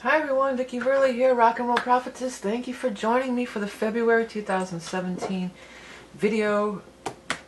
Hi everyone, Vickie here, Rock and Roll Prophetess. Thank you for joining me for the February 2017 video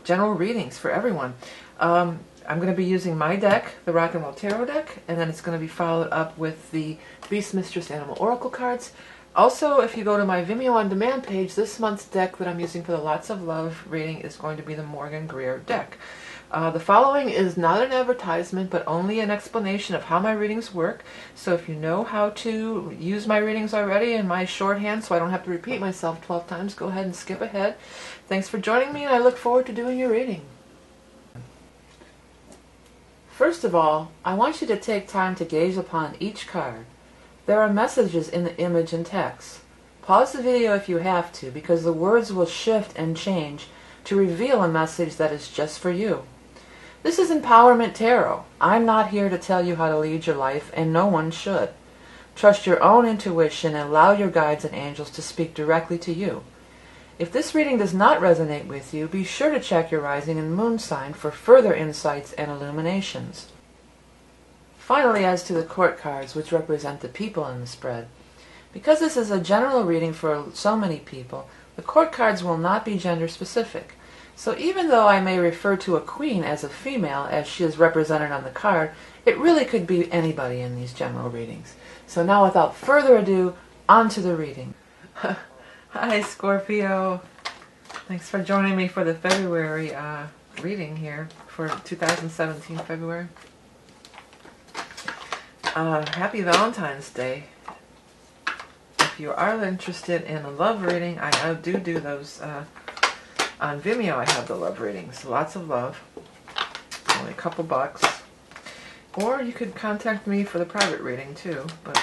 general readings for everyone. I'm going to be using my deck, the Rock and Roll Tarot deck, and then it's going to be followed up with the Beast Mistress Animal Oracle cards. Also, if you go to my Vimeo on Demand page, this month's deck that I'm using for the Lots of Love reading is going to be the Morgan Greer deck. The following is not an advertisement, but only an explanation of how my readings work. So if you know how to use my readings already in my shorthand so I don't have to repeat myself 12 times, go ahead and skip ahead. Thanks for joining me, and I look forward to doing your reading. First of all, I want you to take time to gaze upon each card. There are messages in the image and text. Pause the video if you have to, because the words will shift and change to reveal a message that is just for you. This is Empowerment Tarot. I'm not here to tell you how to lead your life, and no one should. Trust your own intuition and allow your guides and angels to speak directly to you. If this reading does not resonate with you, be sure to check your rising and moon sign for further insights and illuminations. Finally, as to the court cards, which represent the people in the spread. Because this is a general reading for so many people, the court cards will not be gender specific. So even though I may refer to a queen as a female, as she is represented on the card, it really could be anybody in these general readings. So now, without further ado, on to the reading. Hi Scorpio! Thanks for joining me for the February reading here for 2017 February. Happy Valentine's Day. If you are interested in a love reading, I do those on Vimeo. I have the love readings. Lots of love. Only a couple bucks. Or you could contact me for the private reading too. But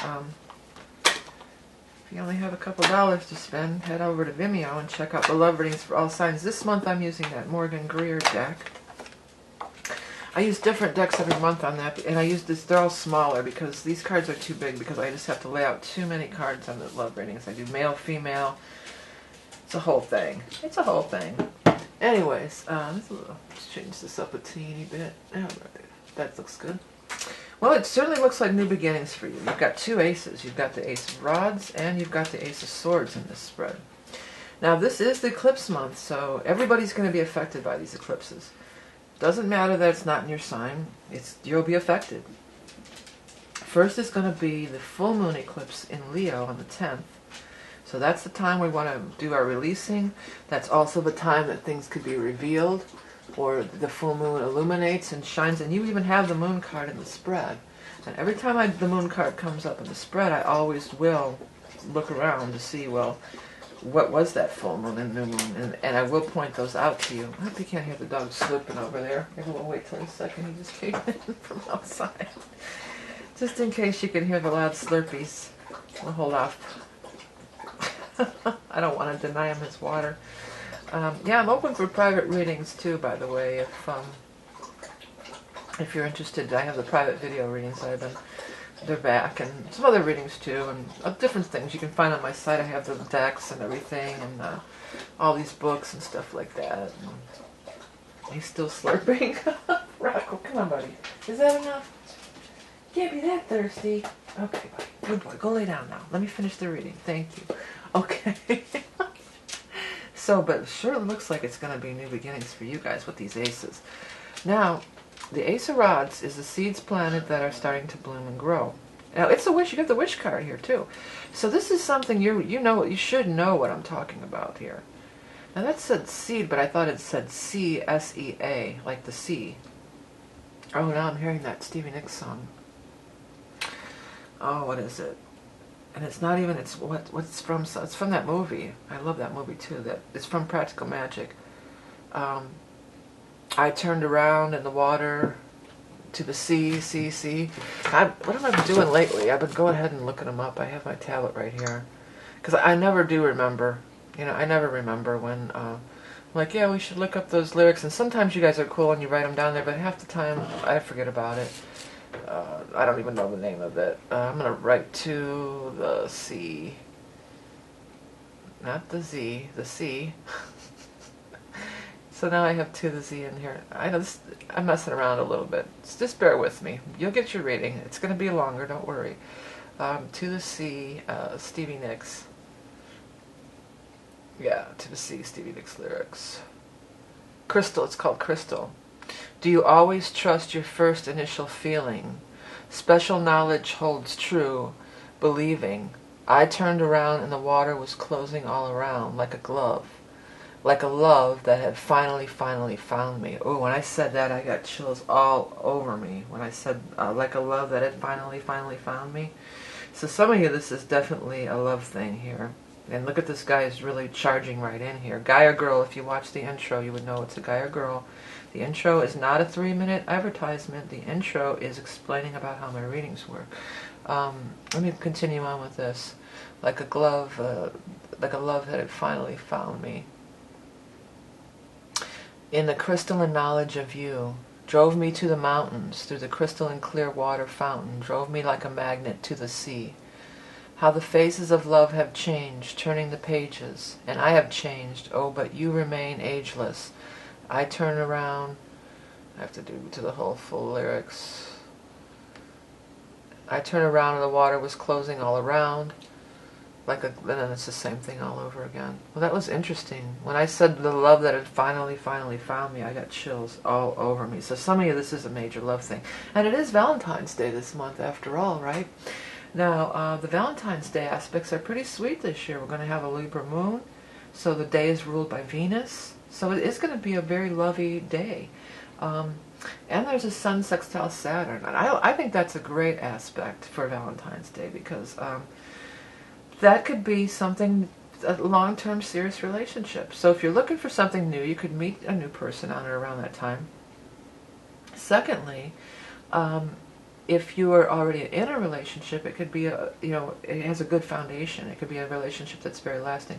if you only have a couple dollars to spend, head over to Vimeo and check out the love readings for all signs. This month I'm using that Morgan Greer deck. I use different decks every month on that, and I use this, they're all smaller because these cards are too big because I just have to lay out too many cards on the love readings. I do male, female. It's a whole thing. It's a whole thing. Anyways, let's change this up a teeny bit. Alright, that looks good. Well, it certainly looks like new beginnings for you. You've got two aces. You've got the Ace of Rods and you've got the Ace of Swords in this spread. Now, this is the eclipse month, so everybody's going to be affected by these eclipses. Doesn't matter that it's not in your sign. You'll be affected. First is going to be the full moon eclipse in Leo on the 10th. So that's the time we want to do our releasing. That's also the time that things could be revealed, or the full moon illuminates and shines. And you even have the moon card in the spread. And every time the moon card comes up in the spread, I always will look around to see, well, what was that full moon and new moon? And I will point those out to you. I hope you can't hear the dog slurping over there. Maybe we'll wait till a second. He just came in from outside. Just in case you can hear the loud slurpees. We'll hold off. I don't want to deny him his water. Yeah, I'm open for private readings too, by the way. If you're interested, I have the private video readings that I've been. They're back, and some other readings too, and different things you can find on my site. I have the decks and everything, and all these books and stuff like that. And he's still slurping. Rocco, come on, buddy. Is that enough? Can't be that thirsty. Okay, buddy. Good boy. Go lay down now. Let me finish the reading. Thank you. Okay. So, but it sure looks like it's going to be new beginnings for you guys with these aces. Now, the Ace of Rods is the seeds planted that are starting to bloom and grow. Now, it's a wish. You got the wish card here too. So this is something you should know what I'm talking about here. Now that said seed, but I thought it said C-S-E-A, like the sea. Oh, now I'm hearing that Stevie Nicks song. Oh, what is it? And it's not even, it's what's from, it's from that movie. I love that movie too. It's from Practical Magic. I turned around in the water to the sea. What have I been doing lately? I've been going ahead and looking them up. I have my tablet right here. Because I never do remember. You know, I never remember when, like, yeah, we should look up those lyrics. And sometimes you guys are cool and you write them down there, but half the time I forget about it. I don't even know the name of it. I'm going to write to the sea. Not the Z, the sea. So now I have to the Z in here. I'm messing around a little bit. Just bear with me. You'll get your reading. It's going to be longer, don't worry. To the Sea, Stevie Nicks. Yeah, To the Sea, Stevie Nicks lyrics. Crystal, it's called Crystal. Do you always trust your first initial feeling? Special knowledge holds true, believing. I turned around and the water was closing all around like a glove. Like a love that had finally found me. Oh, when I said that, I got chills all over me. When I said, like a love that had finally found me. So some of you, this is definitely a love thing here. And look at this guy is really charging right in here. Guy or girl, if you watch the intro, you would know it's a guy or girl. The intro is not a 3-minute advertisement. The intro is explaining about how my readings work. Let me continue on with this. Like a glove, like a love that had finally found me. In the crystalline knowledge of you, drove me to the mountains, through the crystalline clear water fountain, drove me like a magnet to the sea. How the faces of love have changed, turning the pages, and I have changed, oh, but you remain ageless. I turn around, I have to do to the whole full lyrics. I turn around and the water was closing all around. And then it's the same thing all over again. Well, that was interesting. When I said the love that had finally found me, I got chills all over me. So some of you, this is a major love thing. And it is Valentine's Day this month after all, right? Now, the Valentine's Day aspects are pretty sweet this year. We're going to have a Libra moon, so the day is ruled by Venus. So it is going to be a very lovey day. And there's a Sun sextile Saturn. And I think that's a great aspect for Valentine's Day because that could be something, a long-term serious relationship. So if you're looking for something new, you could meet a new person on or around that time. Secondly, if you are already in a relationship, it could be it has a good foundation. It could be a relationship that's very lasting.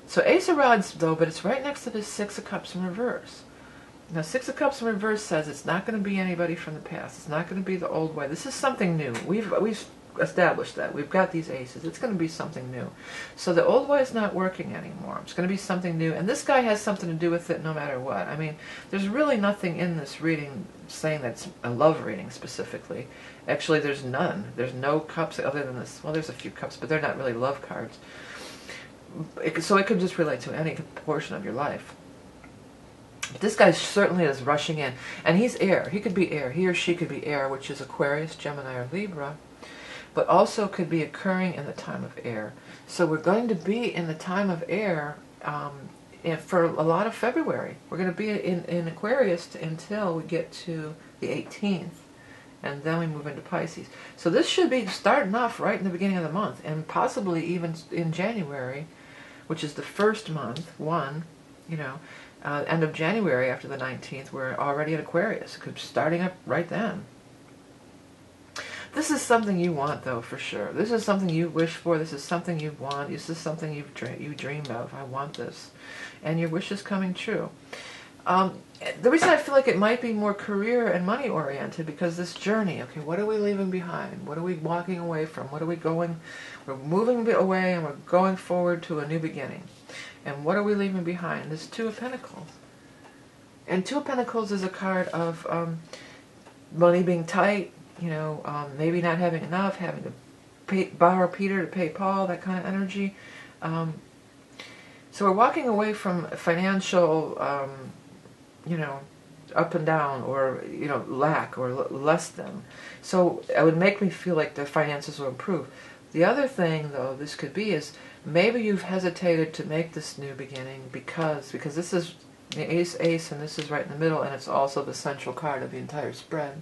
So Ace of Rods, though, but it's right next to the Six of Cups in reverse. Now, Six of Cups in reverse says it's not going to be anybody from the past. It's not going to be the old way. This is something new. We've established that. We've got these aces. It's going to be something new. So the old way is not working anymore. It's going to be something new. And this guy has something to do with it no matter what. I mean, there's really nothing in this reading saying that's a love reading specifically. Actually, there's none. There's no cups other than this. Well, there's a few cups, but they're not really love cards. So it could just relate to any portion of your life. But this guy certainly is rushing in. And he's air. He could be air. He or she could be air, which is Aquarius, Gemini, or Libra. But also could be occurring in the time of air. So we're going to be in the time of air for a lot of February. We're going to be in Aquarius until we get to the 18th. And then we move into Pisces. So this should be starting off right in the beginning of the month. And possibly even in January, which is the first month, end of January after the 19th, we're already at Aquarius. It could be starting up right then. This is something you want, though, for sure. This is something you wish for. This is something you want. This is something you dreamed of. I want this. And your wish is coming true. The reason I feel like it might be more career and money oriented, because this journey, okay, what are we leaving behind? What are we walking away from? What are we going? We're moving away and we're going forward to a new beginning. And what are we leaving behind? This Two of Pentacles. And Two of Pentacles is a card of money being tight, maybe not having enough, having to borrow Peter to pay Paul, that kind of energy. So we're walking away from financial, up and down, or, lack, or less than. So it would make me feel like the finances will improve. The other thing, though, this could be is maybe you've hesitated to make this new beginning because this is the ace, and this is right in the middle, and it's also the central card of the entire spread.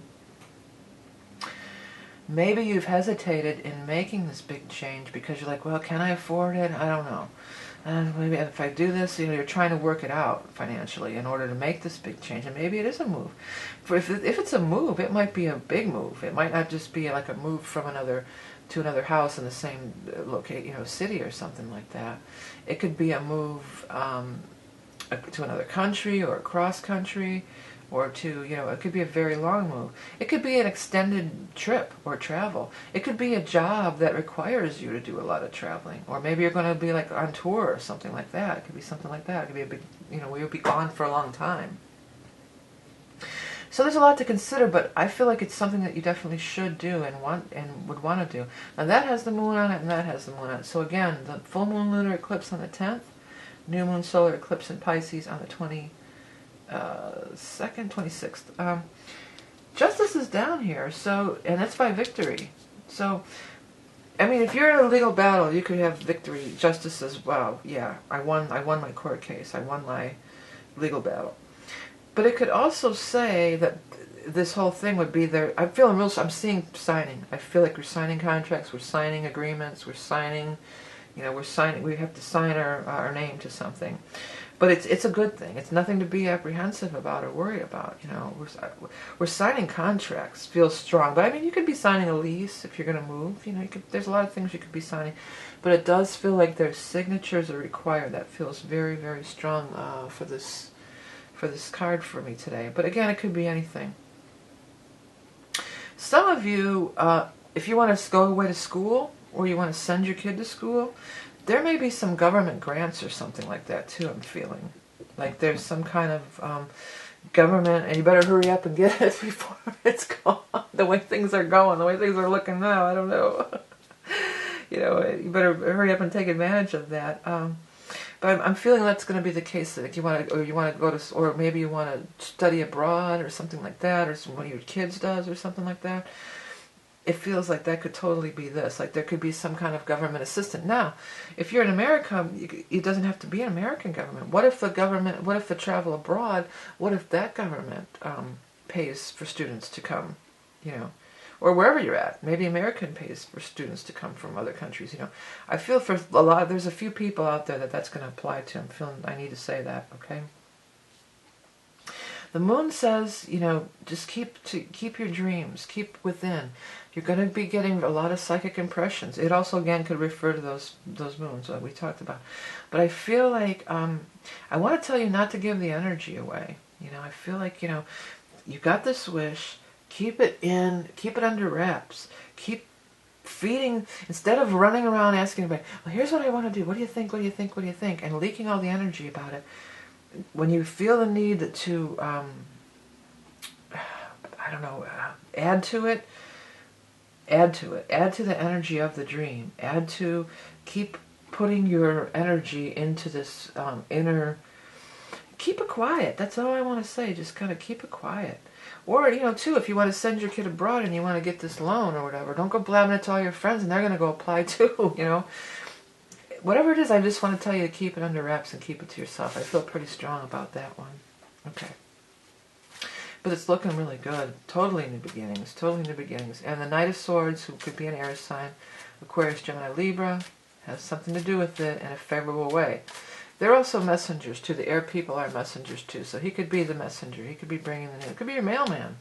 Maybe you've hesitated in making this big change because you're like, well, can I afford it? I don't know. And maybe if I do this, you're trying to work it out financially in order to make this big change. And maybe it is a move. If it's a move, it might be a big move. It might not just be like a move from to another house in the same city or something like that. It could be a move to another country or across country, or to, it could be a very long move. It could be an extended trip or travel. It could be a job that requires you to do a lot of traveling. Or maybe you're going to be like on tour or something like that. It could be something like that. It could be a big, where you'll be gone for a long time. So there's a lot to consider, but I feel like it's something that you definitely should do and would want to do. Now that has the moon on it, and that has the moon on it. So again, the full moon lunar eclipse on the 10th, new moon solar eclipse in Pisces on the 22nd, 26th. Justice is down here, so, and that's by victory. So, I mean, if you're in a legal battle, you could have victory. Justice as well. Yeah, I won my court case. I won my legal battle. But it could also say that this whole thing would be there. I'm seeing signing. I feel like we're signing contracts, we're signing agreements, we're signing, we have to sign our name to something. But it's a good thing. It's nothing to be apprehensive about or worry about. We're signing contracts. Feels strong. But I mean, you could be signing a lease if you're going to move. There's a lot of things you could be signing. But it does feel like their signatures are required. That feels very, very strong for this card for me today. But again, it could be anything. Some of you, if you want to go away to school, or you want to send your kid to school, there may be some government grants or something like that too, I'm feeling. Like there's some kind of government, and you better hurry up and get it before it's gone. The way things are going, the way things are looking now, I don't know. You better hurry up and take advantage of that. But I'm feeling that's going to be the case. Like you want to go to, or maybe you want to study abroad or something like that, or one of your kids does or something like that. It feels like that could totally be this. Like there could be some kind of government assistance. Now, if you're in America, it doesn't have to be an American government. What if the travel abroad, what if that government pays for students to come, or wherever you're at? Maybe American pays for students to come from other countries, I feel for there's a few people out there that's going to apply to. I'm feeling I need to say that, okay? The moon says, just keep your dreams, keep within. You're going to be getting a lot of psychic impressions. It also, again, could refer to those moons that we talked about. But I feel like, I want to tell you not to give the energy away. I feel like, you got this wish, keep it under wraps. Keep feeding, instead of running around asking everybody, well, here's what I want to do. What do you think? What do you think? What do you think? And leaking all the energy about it. When you feel the need to, add to it. Add to the energy of the dream. Keep putting your energy into this inner, keep it quiet. That's all I want to say. Just kind of keep it quiet. Or, too, if you want to send your kid abroad and you want to get this loan or whatever, don't go blabbing it to all your friends and they're going to go apply too, Whatever it is, I just want to tell you to keep it under wraps and keep it to yourself. I feel pretty strong about that one. Okay. But it's looking really good. Totally new beginnings. And the Knight of Swords, who could be an air sign, Aquarius, Gemini, Libra, has something to do with it in a favorable way. They're also messengers too. The air people are messengers too. So he could be the messenger. He could be bringing the news. It could be your mailman.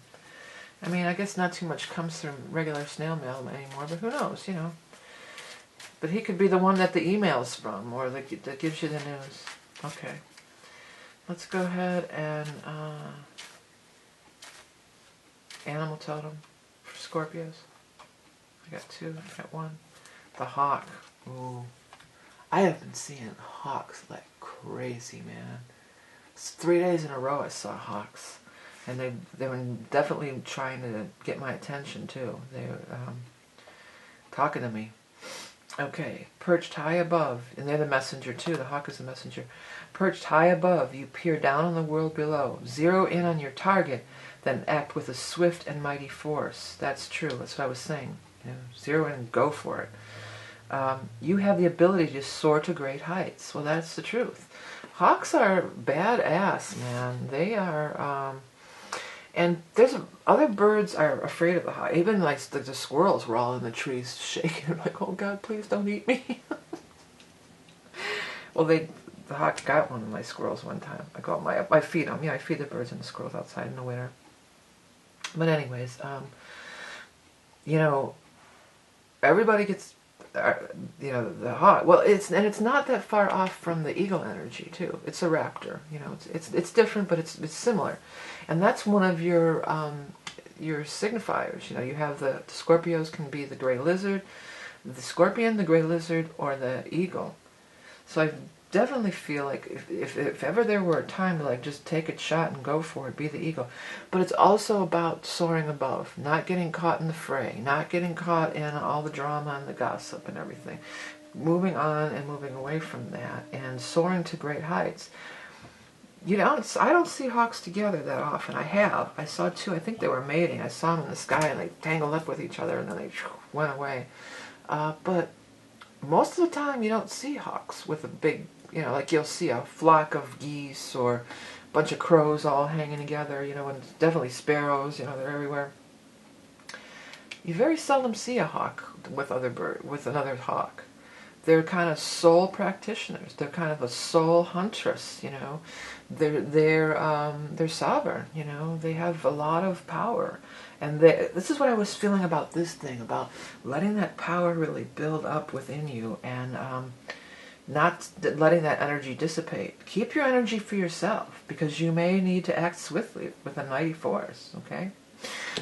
I mean, I guess not too much comes through regular snail mail anymore, but who knows, But he could be the one that the email's from, or that gives you the news. Okay. Let's go ahead and animal totem for Scorpios. I got 2, I got 1. The hawk. Ooh. I have been seeing hawks like crazy, man. It's 3 days in a row I saw hawks. And they were definitely trying to get my attention too. They were talking to me. Okay, perched high above, and they're the messenger too, the hawk is the messenger. Perched high above, you peer down on the world below. Zero in on your target, then act with a swift and mighty force. That's true, that's what I was saying. Zero in and go for it. You have the ability to soar to great heights. Well, that's the truth. Hawks are badass, man. They are... and there's other birds are afraid of the hawk. Even like the squirrels were all in the trees shaking. Like, oh God, please don't eat me. Well, the hawk got one of my squirrels one time. I feed them. Yeah, I feed the birds and the squirrels outside in the winter. But anyways, everybody gets, the hawk. Well, it's not that far off from the eagle energy too. It's a raptor. It's different, but it's similar. And that's one of your signifiers. You have the Scorpios can be the gray lizard, the scorpion, the gray lizard, or the eagle. So I've definitely feel like if ever there were a time to like just take a shot and go for it, be the eagle. But it's also about soaring above, not getting caught in the fray, not getting caught in all the drama and the gossip and everything. Moving on and moving away from that and soaring to great heights. You know, I don't see hawks together that often. I saw two. I think they were mating. I saw them in the sky and they tangled up with each other and then they went away. But most of the time you don't see hawks with a big, you know, like you'll see a flock of geese or a bunch of crows all hanging together, you know, and definitely sparrows, you know, they're everywhere. You very seldom see a hawk with another hawk. They're kind of soul practitioners. They're kind of a soul huntress, you know. They're sovereign, you know. They have a lot of power, and this is what I was feeling about this thing, about letting that power really build up within you, and not letting that energy dissipate. Keep your energy for yourself, because you may need to act swiftly with a mighty force. Okay.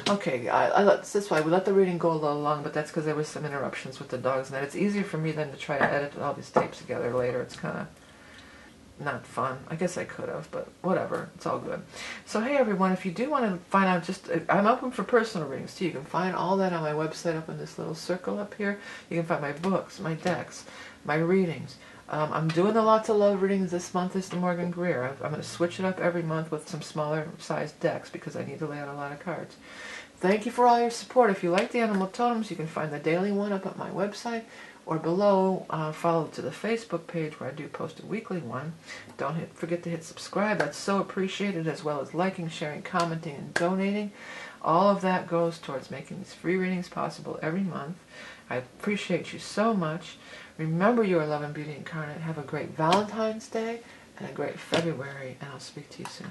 Okay, that's why we let the reading go a little long, but that's because there was some interruptions with the dogs, and that it's easier for me than to try to edit all these tapes together later. It's kind of not fun. I guess I could have, but whatever. It's all good. So hey everyone, if you do want to find out, I'm open for personal readings too. You can find all that on my website up in this little circle up here. You can find my books, my decks, my readings. I'm doing the Lots of Love readings this month is the Morgan Greer. I'm going to switch it up every month with some smaller sized decks because I need to lay out a lot of cards. Thank you for all your support. If you like the animal totems, you can find the daily one up at my website or below. Follow to the Facebook page where I do post a weekly one. Don't forget to hit subscribe. That's so appreciated, as well as liking, sharing, commenting, and donating. All of that goes towards making these free readings possible every month. I appreciate you so much. Remember, you are love and beauty incarnate. Have a great Valentine's Day and a great February, and I'll speak to you soon.